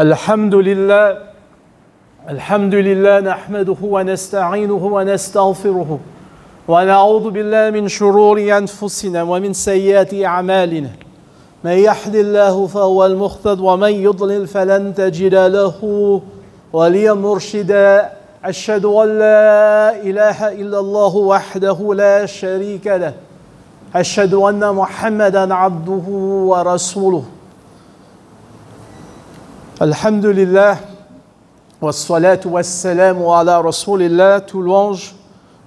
الحمد لله نحمده ونستعينه ونستغفره ونعوذ بالله من شرور أنفسنا ومن سيئات أعمالنا من يهد الله فهو المهتد ومن يضلل فلن تجد له وليا مرشدا أشهد أن لا إله إلا الله وحده لا شريك له أشهد أن محمدا عبده ورسوله الحمد لله والصلاة والسلام على رسول الله. Tout louange,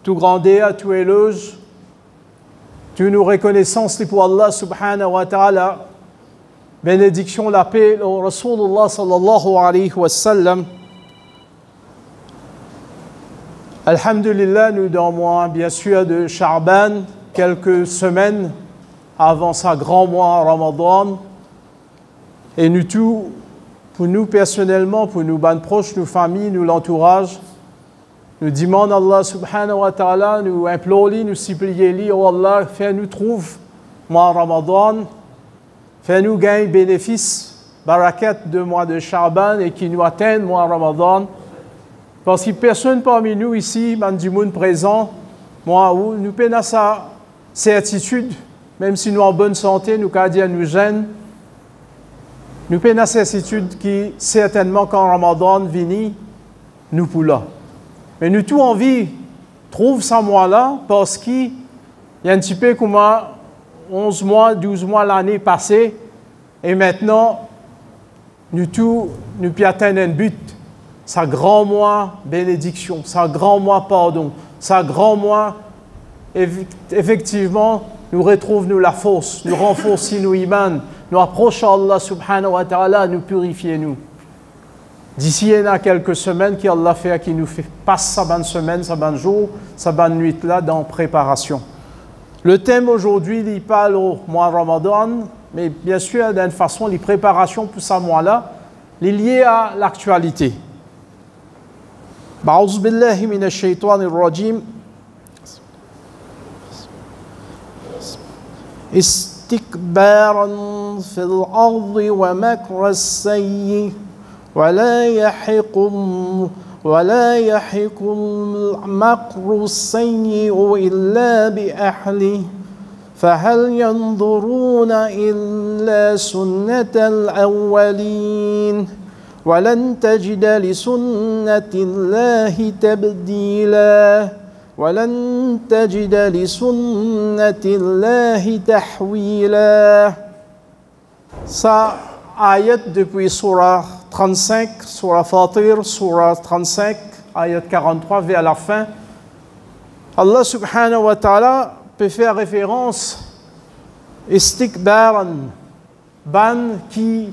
tout grandeur, tout éloge, toute nous reconnaissance pour Allah subhanahu wa ta'ala. Bénédiction, la paix, au Rasulullah sallallahu alayhi wa sallam. Alhamdulillah, nous dans le mois bien sûr de Sha'ban, quelques semaines avant sa grand mois Ramadan. Et nous tous, pour nous personnellement, pour nous ban proches, nos familles, nous l'entourage, nous demandons Allah subhanahu wa ta'ala, nous implorons, nous supplions, oh Allah, fais-nous trouver mois Ramadan, fais-nous gagner bénéfice, barakat de mois de Sha'ban et qui nous atteigne mois Ramadan. Parce que personne parmi nous ici, man du monde présent, moi, nous peinons sa certitude, même si nous en bonne santé, nous qu'à dire nous gêne. Nous peinons la certitude qui, certainement, quand Ramadan vient, nous pour là. Mais nous, tout envie, trouve ça mois-là, parce qu'il y a un petit peu comme 11 mois, 12 mois l'année passée, et maintenant, nous tous, nous puis atteindre un but. Ça grand mois bénédiction, ça grand mois pardon, ça grand mois, effectivement, nous retrouvons nous la force, nous renforçons nos imans, nous approchons Allah subhanahu wa ta'ala, nous purifions nous. D'ici il y a quelques semaines qu'Allah fait, qui nous fait passe sa bonne semaine, sa bonne jour, sa bonne nuit là dans préparation. Le thème aujourd'hui, il parle au mois Ramadan, mais bien sûr d'une façon, les préparations pour ce mois-là, il est lié à l'actualité. Ba'ouz billahi minash shaitanir rajim. استكبارا في الأرض ومكر السيء ولا يحق المكر السيء إلا بأهله فهل ينظرون إلا سنة الأولين ولن تجد لسنة الله تبديلا ولن تجد لسنة الله تحويلا. Ça, ayat depuis surah 35, surah Fatir, surah 35, ayat 43 vers la fin. Allah subhanahu wa ta'ala peut faire référence istikbaran, ban qui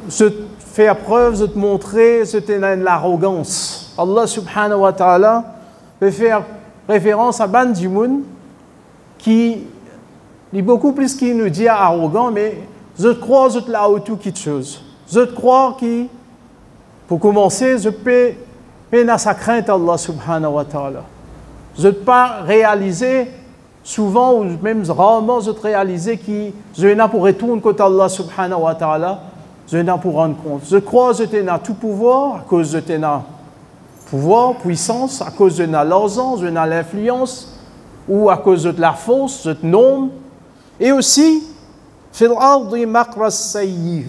se fait preuve de te montrer, c'était l'arrogance. Allah subhanahu wa ta'ala peut faire référence à ban du monde qui est beaucoup plus qu'il nous dit arrogant, mais je crois que là où tout quelque chose. Je crois que, pour commencer, je peux peiner sa crainte Allah subhanahu wa ta'ala. Je ne peux pas réaliser souvent, ou même rarement, je réaliser que je n'ai pour retourner contre Allah subhanahu wa ta'ala, je n'ai pour rendre compte. Je crois que je n'ai tout pouvoir à cause de tes pouvoir, puissance, à cause de l'argent, de l'influence, ou à cause de la force, de nom, et aussi, fil ardi makra sayyif,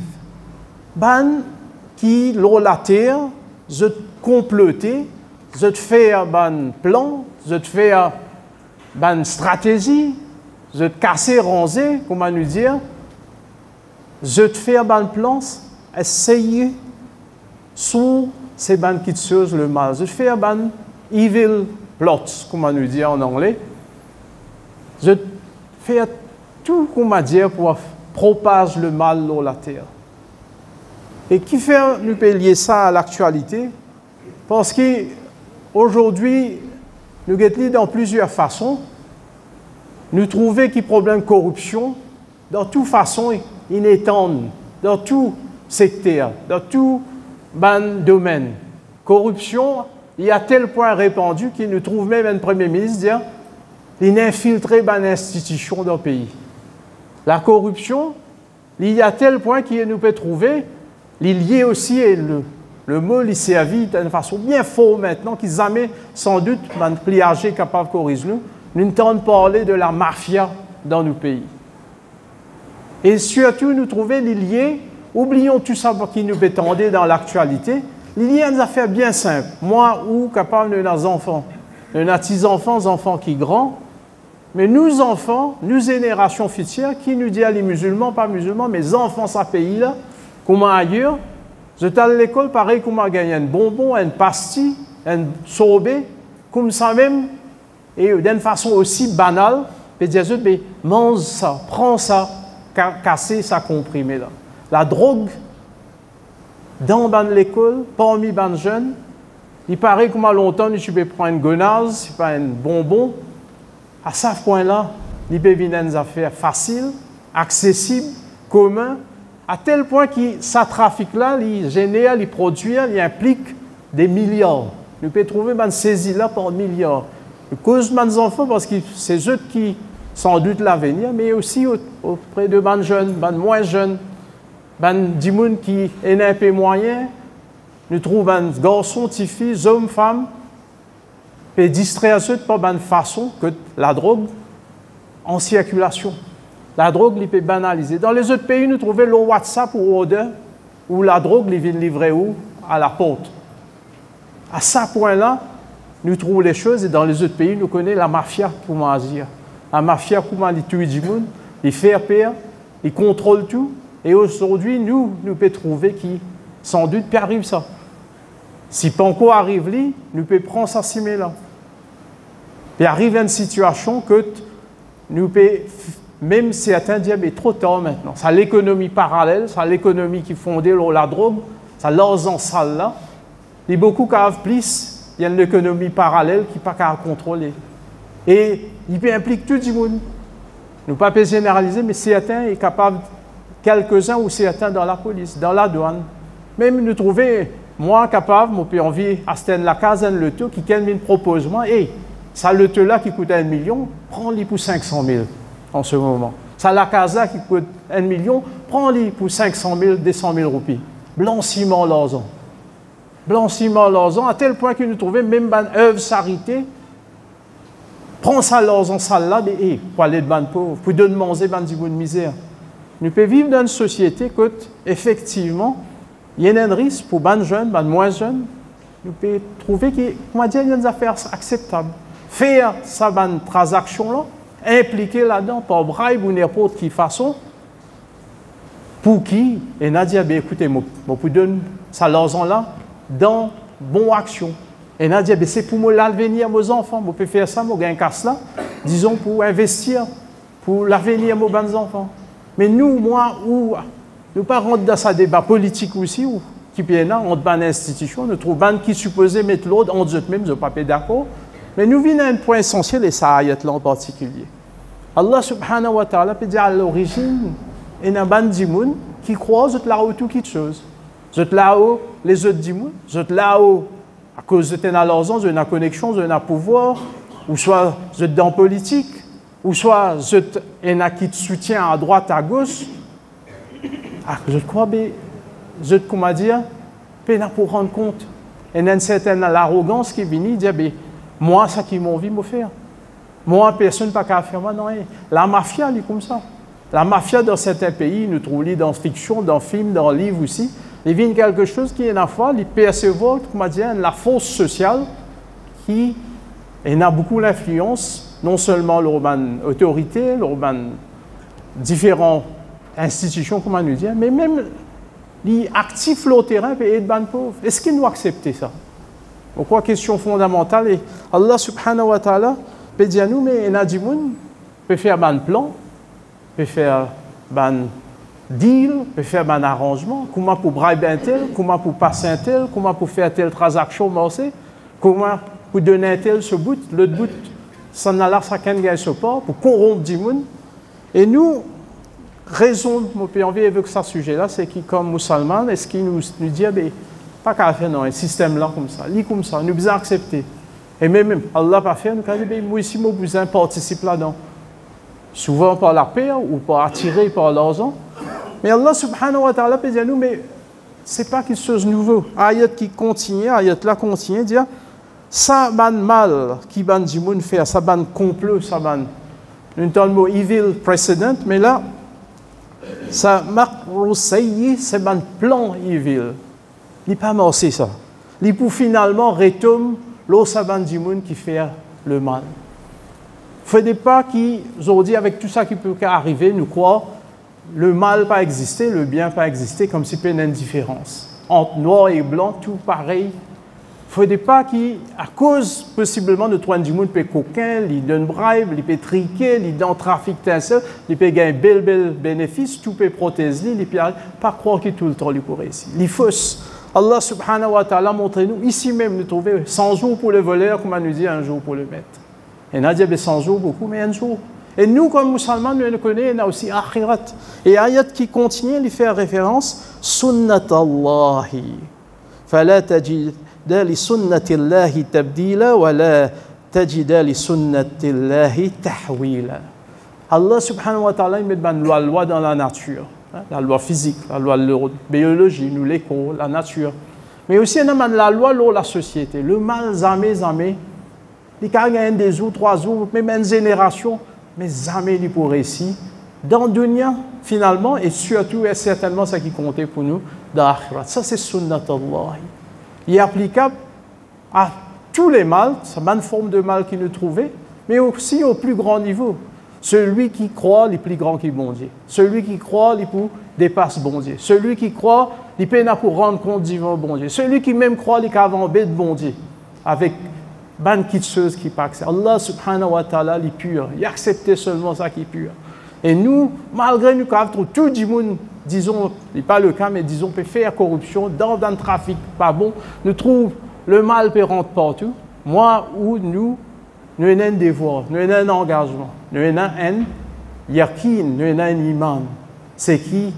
ban qui l'eau la terre, je comploter, je te faire ban plan, je te faire ban stratégie, je te casser, ranger, comment nous dire, je te faire ban plan, essayer sous ces ban qui chose le mal. Je fais ban evil plots, comment nous dire en anglais. Je fais tout, comment dire, pour propager le mal dans la terre. Et qui fait nous payer ça à l'actualité? Parce qu'aujourd'hui, nous sommes dans plusieurs façons. Nous trouvons qu'il y a problème de corruption dans toute façon inétendue, dans tout secteur, dans tout domaine. Corruption, il y a tel point répandu qu'il nous trouve même un premier ministre dire il a infiltré une institution dans le pays. La corruption, il y a tel point qu'il nous peut trouver Il lié aussi, et le mot, il servi d'une façon bien faux maintenant, qu'ils jamais, sans doute, un pliage capable de corriger nous, nous entendons parler de la mafia dans nos pays. Et surtout, nous trouvons les liés, oublions tout ça qui nous étendait dans l'actualité, les liés une affaire bien simple. Moi, ou capable de nos enfants, de nos petits-enfants, enfants qui grands, mais nous enfants, nous générations futures, qui nous disent les musulmans, pas musulmans, mais enfants, ça pays là, comment ailleurs, je suis à l'école, pareil, comment gagner un bonbon, une pastille, un sorbet, comme ça même, et d'une façon aussi banale, puis dire, mais mange ça, prends ça, casser ça comprimé là. La drogue, dans l'école, parmi les jeunes, il paraît comment longtemps tu peux prendre une gonaze, pas un bonbon. À ce point-là, il peut venir des affaires faciles, accessibles, communs, à tel point que ce trafic-là, il génère, il produit, il implique des milliards. Nous pouvons trouver une saisie là par milliards. À cause de mes enfants, parce que c'est eux qui, sans doute, l'avenir, mais aussi auprès de mes jeunes, mes moins jeunes, des gens qui ont un peu moyen. Nous trouvons des garçons, des filles, hommes, femmes, et distraire ceux par une façon que la drogue en circulation. La drogue, il peut banaliser. Dans les autres pays, nous trouvons le WhatsApp ou order, où la drogue, il vient livrer où? À la porte. À ce point-là, nous trouvons les choses, et dans les autres pays, nous connaissons la mafia, comment agir. La mafia, comment ils tuent du monde, ils font peur, ils contrôlent tout. Et aujourd'hui, nous pouvons trouver qui, sans doute, peut arrive ça. Si pas encore arrive là, nous pouvons prendre ça si là. Il arrive une situation que nous pouvons, même si certains disent, mais trop tard maintenant. C'est l'économie parallèle, c'est l'économie qui fonde la drogue, c'est l'argent sale là. Il y a beaucoup qui ont plus, il y a une économie parallèle qui n'est pas qu'à contrôler. Et il peut impliquer tout le monde. Nous ne pouvons pas généraliser, mais certains sont capables, quelques-uns ou certains dans la police, dans la douane. Même nous trouver, moi capable, moi j'ai envie d'acheter la case un loto qui me propose moi, et ça loto là qui coûte 1 million, prends-le pour 500 000 en ce moment. Ça la case qui coûte 1 million, prends-le pour 500 000, 200 000 roupies. Blanchiment l'argent. Blanchiment l'argent, à tel point que nous trouvons même une œuvre charité. Prends ça l'argent sale là, et pour aller de ban pauvre, pour donner manger ban de misère. Nous pouvons vivre dans une société où, effectivement, il y a un risque pour les jeunes, les moins jeunes. Nous pouvons trouver qu'il y a des affaires acceptables. Faire cette transaction-là, impliquer là-dedans par bribe ou n'importe quelle façon, pour qui, et Nadia, écoutez, je peux donner ça l'argent-là dans bonne action. Et Nadia, c'est pour moi l'avenir de mes enfants. Je peux faire ça, je gagne casse là, disons, pour investir, pour l'avenir de mes enfants. Mais nous, moi, nous ne pas rentrer dans ce débat politique aussi, ou qui est là, entre les institutions, nous trouvons qui supposait mettre l'autre entre eux-mêmes, je ne suis pas d'accord. Mais nous venons à un point essentiel, et ça ayat là en particulier. Allah subhanahu wa ta'ala peut dire à l'origine, il y a un gens qui croient que là-haut tout quelque chose. Vous êtes là-haut, les autres disent, vous êtes là-haut, à cause de l'argent, vous avez une connexion, vous avez un pouvoir, ou soit vous êtes dans la politique, ou soit vous êtes un qui soutient à droite, à gauche. Je crois que vous êtes, comment dire, pour rendre compte. Il y a une certaine arrogance qui vient dire, moi, ça qui m'a envie de me faire. Moi, personne n'a pas faire moi, non. La mafia, elle est comme ça. La mafia dans certains pays, nous trouvons dans la fiction, dans le film, dans le livre aussi, il vient quelque chose qui est la fois, il perçoit, comment dire, la force sociale qui a beaucoup d'influence, non seulement l'urbaine autorité, l'urbaine différentes institutions, comment nous dire, mais même les actifs sur le terrain et les pauvres. Est-ce qu'ils nous acceptent ça? Pourquoi question fondamentale? Et Allah subhanahu wa ta'ala peut dire à nous, mais il y a des gens qui peuvent faire un plan, peut faire un deal, peut faire un arrangement, comment pour briber un tel, comment pour passer un tel, comment pour faire telle transaction, comment pour donner un tel ce bout, l'autre bout, ça n'a là, ça gagne ce pas, pour corrompre des gens. Et nous, raison, j'ai envie d'évoquer ce sujet-là, c'est que comme musulmans, est-ce qu'il nous dit, pas qu'à faire non, un système-là comme ça, lit comme ça, nous devons accepter. Et même, Allah pas fait, nous dit, moi ici, moi, vous participe là-dedans. Souvent par la paix ou par attirer par l'argent. Mais Allah subhanahu wa ta'ala peut dire nous, mais c'est pas quelque chose de nouveau. Ayat qui continue, ayat là continue, dire ça ban mal qui ban du monde faire, ça ban complot, ça ban. Nous avons le mot evil précédent, mais là, ça makru sayyi, c'est ban plan evil. Il n'est pas morcé ça. Il pour finalement retomber l'eau ça ban du monde qui fait le mal. Il ne faut pas qu'aujourd'hui, avec tout ça qui peut arriver, nous croire le mal pas exister, le bien pas exister, comme si il y avait une différence. Entre noir et blanc, tout pareil. Il ne faut pas qu'à cause possiblement de toi du monde, il peut coquin, il donne bribe, il peut triquer, il donne trafic d'insectes, il peut gagner bel bénéfice, tout peut protéger, il peut pas croire qu'il tout le temps il pourrait ici. Il faut. Allah subhanahu wa ta'ala montre-nous ici même nous trouver 100 jours pour le voleur, comme on nous dit un jour pour le maître. Et on a dit 100 jours beaucoup, mais un jour. Et nous, comme musulmans, nous connaissons, on a aussi akhirat. Et ayat qui continue, il fait référence sunnat Allahi. Fala tajida li sunnati Allahi tabdila wa la tajida li sunnati Allahi tahwila. Allah subhanahu wa ta'ala, il met la loi dans la nature. La loi physique, la loi de la biologie, nous l'écho, la nature. Mais aussi, on a la loi de la société. Le mal, jamais. Il y a des jours, 3 jours, même une génération, mais jamais il pour réussir. Dans le dunya, finalement, et surtout et certainement ce qui comptait pour nous, dans l'akhirat. Ça, c'est sunnat Allah. Il est applicable à tous les mal, c'est une forme de mal qu'il nous trouvait, mais aussi au plus grand niveau. Celui qui croit, il est plus grand que bon Dieu. Celui qui croit, il dépasse bon Dieu. Celui qui croit, il peut pour rendre compte du bon Dieu. Celui qui même croit, il a de bon Dieu. Avec ban quelque chose qui pas accepté. Allah subhanahu wa ta'ala, il est pur. Il accepte seulement ça qui est pur. Et nous, malgré nous, quand tout le monde, disons, ce n'est pas le cas, mais disons, peut faire corruption dans le trafic pas bon, nous trouvons le mal peut rentrer partout. Moi ou nous avons un devoir, nous avons un engagement, nous avons un yakin, nous avons un iman. C'est qui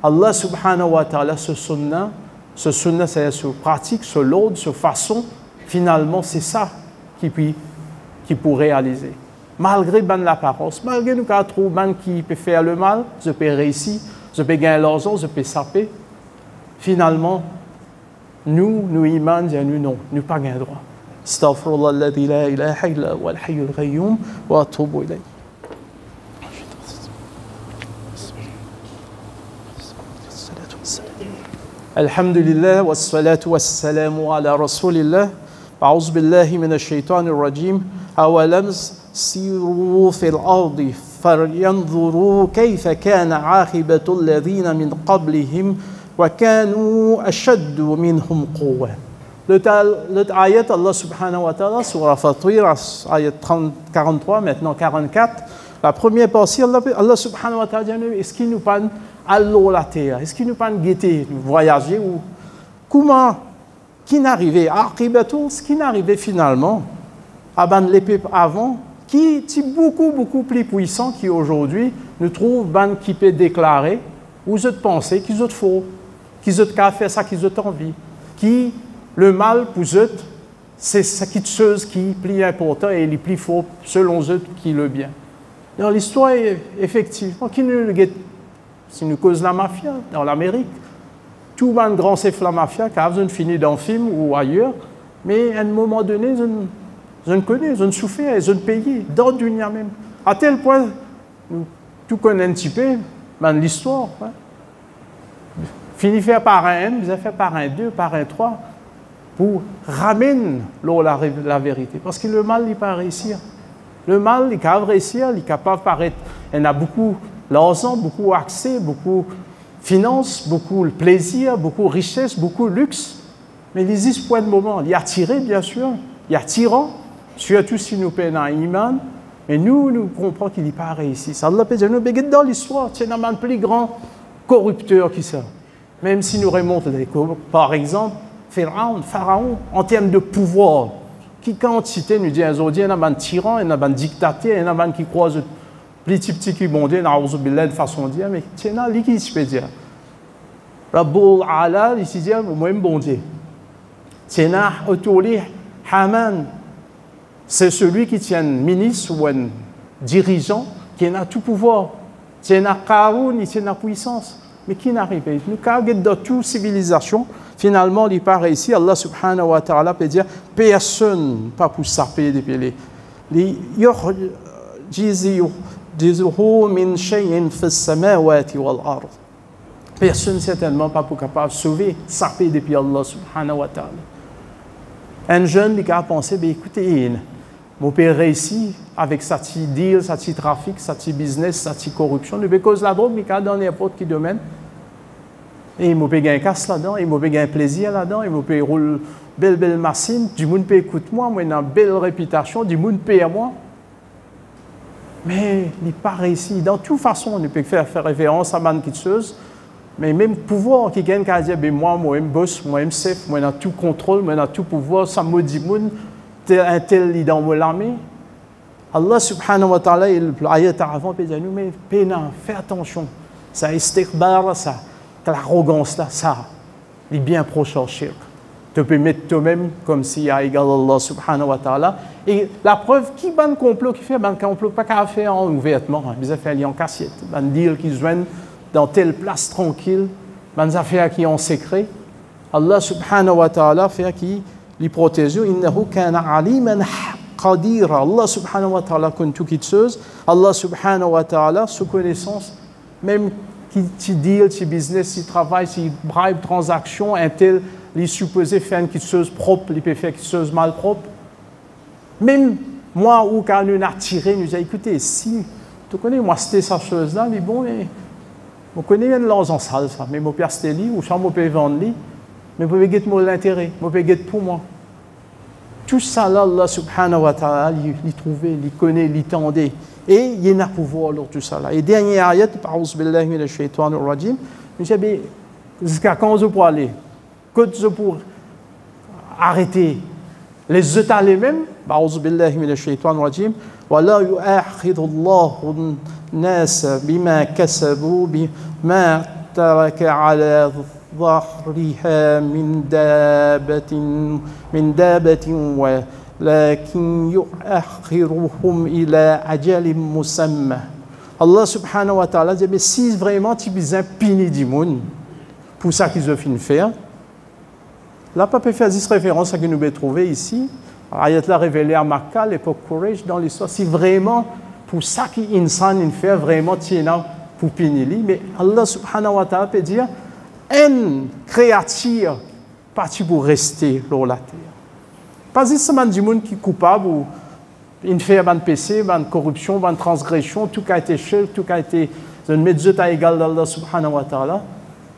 Allah subhanahu wa ta'ala, ce sunnah, c'est ce pratique, ce l'ordre, ce façon, finalement, c'est ça qui pourrait réaliser. Malgré l'apparence, malgré nous avons trop qui peut faire le mal, je peux réussir, je peux gagner l'argent, je peux saper. Finalement, nous iman, nous non, nous pas gagner droit. Astaghfirullah alladhi la ilaha illa huwa al-hayyul qayyum wa atubu ilayh. Alhamdulillah wassalatu wassalamu ala rasulillah. أعوذ بالله من الشيطان الرجيم أولم سيروا في الأرض فلينظروا كيف كان عاقبة الذين من قبلهم وكانوا أشد منهم قوة. L'ayat Allah subhanahu wa ta'ala sur Fatir, ayat 43, maintenant 44, la première partie, Allah subhanahu wa ta'ala dit, est-ce qu'il nous parle à l'eau la terre, est-ce qu'il nous parle guetter, voyager ou comment qui n'arrivait à Aqibatou, ce qui n'arrivait finalement à ban l'épée avant, qui est beaucoup plus puissant qu'aujourd'hui, nous trouve ban qui peut déclarer, ou je penser qu'ils ont faux, qu'ils ont fait ça, qu'ils ont envie, qui le mal pour eux, c'est cette chose qui est plus important et le plus faux selon eux qui est le bien. Dans l'histoire, effectivement, qui nous si nous cause la mafia dans l'Amérique, tout le grand chef de la mafia, qui a fini dans le film ou ailleurs, mais à un moment donné, je ne connais, je ne souffrais, je ne payais, dans le dunya même. À tel point, nous tout connaissons un petit peu l'histoire. Hein. Fini faire par un, vous avez fait par un 2, par un 3, pour ramener la vérité. Parce que le mal, il ne peut pas réussir. Le mal, il est capable de réussir, il est capable de paraître. Il y a beaucoup d'argent, beaucoup d'accès, beaucoup finance, beaucoup de plaisir, beaucoup de richesse, beaucoup de luxe. Mais il existe point de moment. Il y a tiré, bien sûr. Il y a tirant, surtout si nous payons un iman. Mais nous comprenons qu'il n'est pas réussi. Ça Allah peut dire, nous begonnons dans l'histoire. C'est un plus grand corrupteur qui ça. Même si nous remontons, par exemple, Pharaon, en termes de pouvoir, qui quantité nous dit aujourd'hui, il y a un tyran, il y a un dictateur, il y a un qui croise petit qui bon Dieu, de façon de dire, mais tiens, là, qui se peut dire Rabbul Ala, il se dit, moi, bon Dieu. Tiens, là, Otoli, Haman, c'est celui qui tient un ministre ou un dirigeant qui a tout pouvoir. Tiens, là, Karoun, il tient la puissance. Mais qui n'arrive pas? Nous, quand on dans toute civilisation, finalement, il part ici, Allah subhanahu wa ta'ala peut dire, personne, pas pour saper depuis les personne certainement pas pour capable de sauver, saper depuis Allah subhanahu wa ta'ala. Un jeune qui a pensé, ben écoutez, mon père réussit avec sa petite deal, sa petite trafic, sa petite business, sa petite corruption, de cause la drogue, mais dans n'importe quel domaine. Et il m'a payé un casse là-dedans, il m'a payé un plaisir là-dedans, il m'a payé une belle machine, du monde peut écouter moi, moi j'ai une belle réputation, du monde paye à moi. Mais il n'est pas réussi. Dans toute façon, on peut faire référence à man quelque chose, mais même pouvoir qui gagne qu'à dire, ben moi, je boss, moi, je chef, moi, j'ai tout contrôle, moi, j'ai tout pouvoir, ça me dit, un tel dans l'armée. Allah subhanahu wa ta'ala, l'ayat avant, il dit, mais fais attention, ça istighbar, ça, l'arrogance là, ça, il est bien proche au shirk. Tu peux mettre toi-même comme s'il y a égal Allah subhanahu wa ta'ala. Et la preuve, qui ban complot qui fait, ban complot pas qu'à faire en ouvertement, ils ont fait en cassette, ban deal qui se joignent dans telle place tranquille, ban affaires qui en secret. Allah subhanahu wa ta'ala fait qui les protège. Innahu kana aliman qadira. Allah subhanahu wa ta'ala connaît tout qui chose. Allah subhanahu wa ta'ala sous connaissance, même qui deal, qui business, qui travail, qui bribe, transaction, un tel, il supposé faire quelque chose propre, il peut faire quelque chose mal propre. Même moi, ou quand nous attiré, nous disons, écoutez, si tu connais, moi, c'était cette chose-là, mais bon, je connais bien l'argent sale, ça, mais je peux acheter lui, ou je peux vendre lui, mais je peux gagner l'intérêt, je peux gagner pour moi. Tout ça, là, Allah subhanahu wa ta'ala, il trouvait, il connaît, il tendait. Et il y a un pouvoir dans tout ça. Là. Et dernière ayat, A'ouz billahi minash shaitanir rajim, nous disons, jusqu'à quand je peux aller? Quand je peux arrêter les États les-mêmes? A'ouz billahi minash shaitanir rajim, wa la yu'akhidhu Allahu an-nas bima kasabu bima taraka ala ظهرها من دابة ولكن يؤخرهم إلى أجل مسمى. Allah subhanahu wa ta'ala dit, mais si vraiment tu besoin punir du monde pour ça qu'ils ont fini de faire, là, pas peut faire 10 références à ce que nous avons trouvé ici. Ayat l'a révélé à Makkah, l'époque Quraysh, dans l'histoire, si vraiment pour ça qu'ils fait vraiment tiennent pour punir lui, mais Allah subhanahu wa ta'ala peut dire, une créature partie pour rester sur la terre. Pas seulement du monde qui est coupable ou une fait une péché, une corruption, une transgression, tout a été cher, tout a été mettre à égal d'Allah subhanahu wa ta'ala.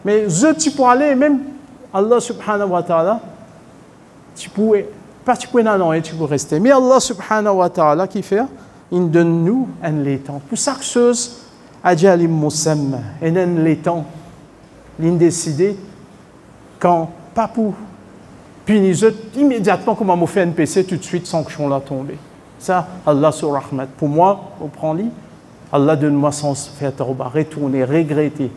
Mais tu peux aller, même Allah subhanahu wa ta'ala, tu peux non, tu peux rester. Mais Allah subhanahu wa ta'ala qui fait, il donne nous un l'étang. Pour chaque chose, ajalim musamma, et un l'étang. Il décidé quand pas pour punir immédiatement comme on fait un PC tout de suite sanction là tomber. Ça Allah sur rahmat. Pour moi, on prend lui, Allah donne-moi sans faire tauba, retourner, regretter.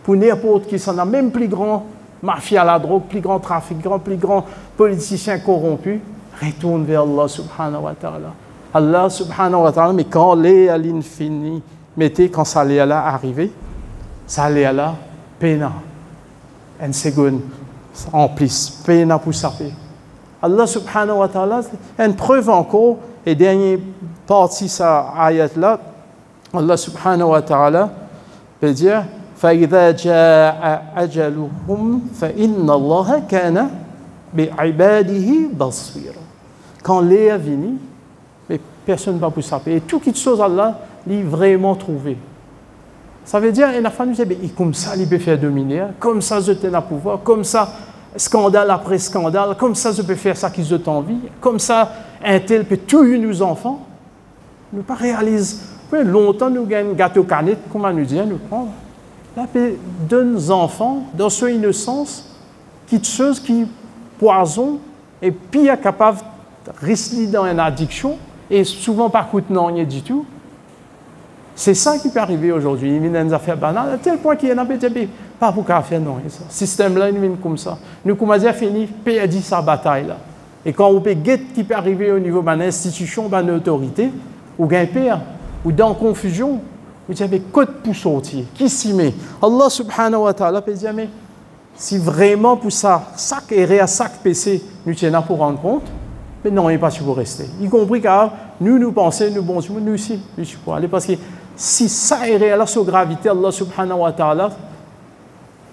Pour n'importe qui s'en a même plus grand mafia à la drogue, plus grand trafiquant, plus grand politicien corrompu, retourne vers Allah subhanahu wa ta'ala. Allah subhanahu wa ta'ala, mais quand les à l'infini, mettez quand ça allait là arriver, ça allait là pena, une seconde en plus, pena pour ça. Allah subhanahu wa ta'ala, une preuve encore, et dernière partie de sa ayat là, Allah subhanahu wa ta'ala peut dire, فَإِذَا جَاءَ أَجَلُهُمْ فَإِنَّ اللَّهَ كَانَ بِعِبَادِهِ بَصِيرًا. Quand l'air vient, mais personne ne va pour ça. Et tout qui chose Allah, il est vraiment trouvé. Ça veut dire, il a fallu dire, comme ça, il peut faire dominer, comme ça, je t'ai le pouvoir, comme ça, scandale après scandale, comme ça, je peux faire ça qu'ils ont envie, comme ça, un tel peut tuer nos enfants. Nous ne pas réaliser. Longtemps, nous gagnons gâteau canette, comment nous dire, nous prendre. Là, donne aux enfants, dans son innocence, quelque chose qui poison, et puis est capable de rester dans une addiction, et souvent pas coûte non rien du tout. C'est ça qui peut arriver aujourd'hui. Il y a des affaires banales, à tel point qu'il y en a pas pour faire non. Ce système-là, il vient comme ça. Nous, comme on a fini, perdu sa bataille-là. Et quand on peut guetter qui peut arriver au niveau d'une institution, d'une autorité, ou d'un père, ou dans confusion, il dit, mais côte pour sortir, qui s'y met? Allah subhanahu wa ta'ala peut dire, mais si vraiment pour ça, chaque erreur à chaque PC, nous tenons pour rendre compte, mais non, il n'est pas pour rester. Y compris car nous pensons, nous bon Dieu, nous aussi, nous suis pour aller. Parce que si ça erreur là sur gravité, Allah subhanahu wa ta'ala,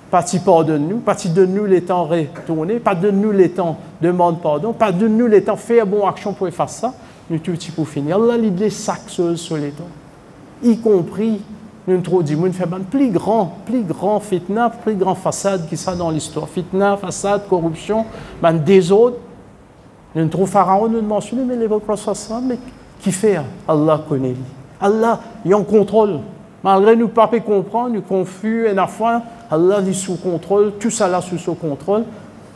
pas de pardonne nous, pas de donne-nous les temps retourner, pas de donne-nous les temps demander pardon, pas de donne-nous les temps faire bonne action pour faire ça, nous tout petit pour finir. Allah l'idée sac sur les temps. Y compris, nous trop dit, nous faisons plus grand fitna, plus grand façade qui ça dans l'histoire. Fitna, façade, corruption, désordre. Nous trouvons Pharaon, nous mentionnons, mais les prophètes, mais qui fait? Allah connaît. Allah, il est en contrôle. Malgré nous ne pas comprendre, nous confus, et à la fois, Allah est sous contrôle, tout ça là sous son contrôle.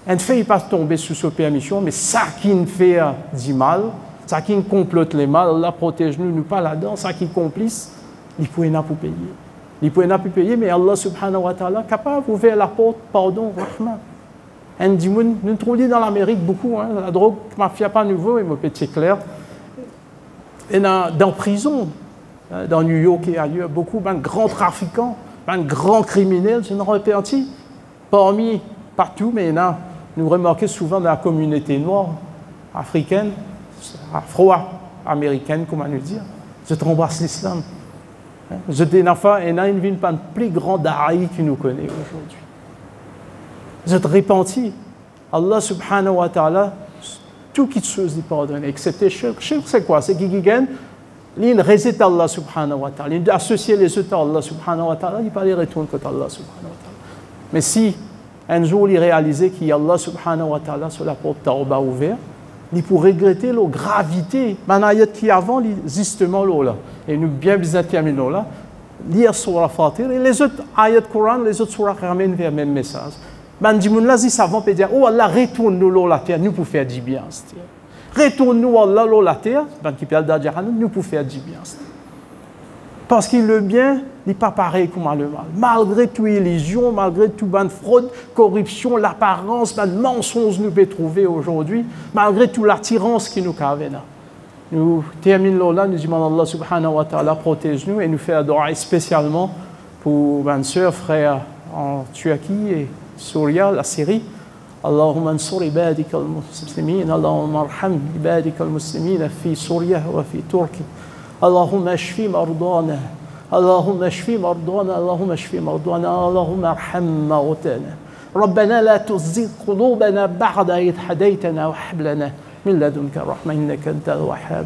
Un fait, il pas tomber sous sa permission, mais ça qui nous fait du mal, ça qui nous complote les mal, Allah protège-nous, nous pas là-dedans, ça qui complice, il peut pas pour payer. Il peut pas payer, mais Allah subhanahu wa ta'ala est capable d'ouvrir la porte, pardon, rahman. Nous trouvons dans l'Amérique beaucoup, hein, la drogue, mafia pas nouveau, il me petit clair. Et dans prison, dans New York et ailleurs, beaucoup de grands trafiquants, de grands criminels, c'est répartis parmi partout, mais nous remarquons souvent dans la communauté noire, africaine, afro-américaine, comment nous dire, je embrasse l'islam. Je dis, il y a une ville plus grande d'Aïe qui nous connaît aujourd'hui. Je te repentis. Allah subhanahu wa ta'ala, tout qui te chose pardonne, excepté shirk. Shirk, c'est quoi? C'est qui gagne? Il résiste à Allah subhanahu wa ta'ala. Il associe les autres à Allah subhanahu wa ta'ala, il ne pas les retourner contre Allah subhanahu wa ta'ala. Mais si un jour il réalisait qu'il y a Allah subhanahu wa ta'ala sur la porte tauba ouverte, il pourrait regretter la gravité. Manayat qui avant, justement là. Et nous bien terminons là. Lire sur la Fatir et les autres ayats Coran, les autres surahs ramènent vers le même message. Bandimoun là, si savant peut dire, oh Allah, retourne-nous la terre, nous pour faire du bien. Retourne-nous Allah la terre, qui parle d'Adjahan, nous pour faire du bien. Parce que le bien n'est pas pareil comme le mal. Malgré toute illusion, malgré toute bonne fraude, corruption, l'apparence, le mensonge nous peut trouver aujourd'hui, malgré toute l'attirance qui nous cavena. Nous terminons là, nous demandons Allah subhanahu wa ta'ala protège-nous et nous fait adorer spécialement pour mes soeurs, frères en Turquie et Syrie, la Syrie. اللهم انصر عبادك المسلمين اللهم ارحم عبادك المسلمين في سوريا وفي تركيا اللهم اشف مرضانا اللهم اشف مرضانا اللهم اشف مرضانا اللهم ارحم موتانا ربنا لا تزغ قلوبنا بعد إذ هديتنا وهب لنا من لدنك الرحمة إنك أنت الوهاب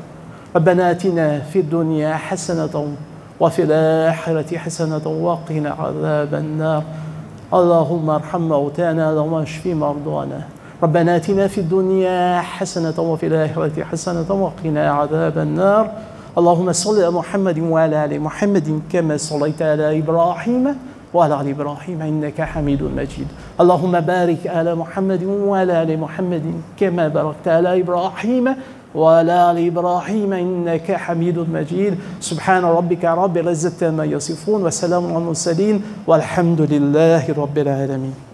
ربنا آتنا في الدنيا حسنة وفي الآخرة حسنة وقنا عذاب النار اللهم ارحم موتانا اللهم اشف مرضانا ربنا آتنا في الدنيا حسنة وفي الآخرة حسنة وقنا عذاب النار اللهم صل على محمد وعلى آل محمد كما صليت على إبراهيم وعلى آل إبراهيم إنك حميد مجيد اللهم بارك على محمد وعلى آل محمد كما باركت على إبراهيم وعلى آل إبراهيم إنك حميد مجيد سبحان ربك رب العزة عما يصفون وسلام على المرسلين والحمد لله رب العالمين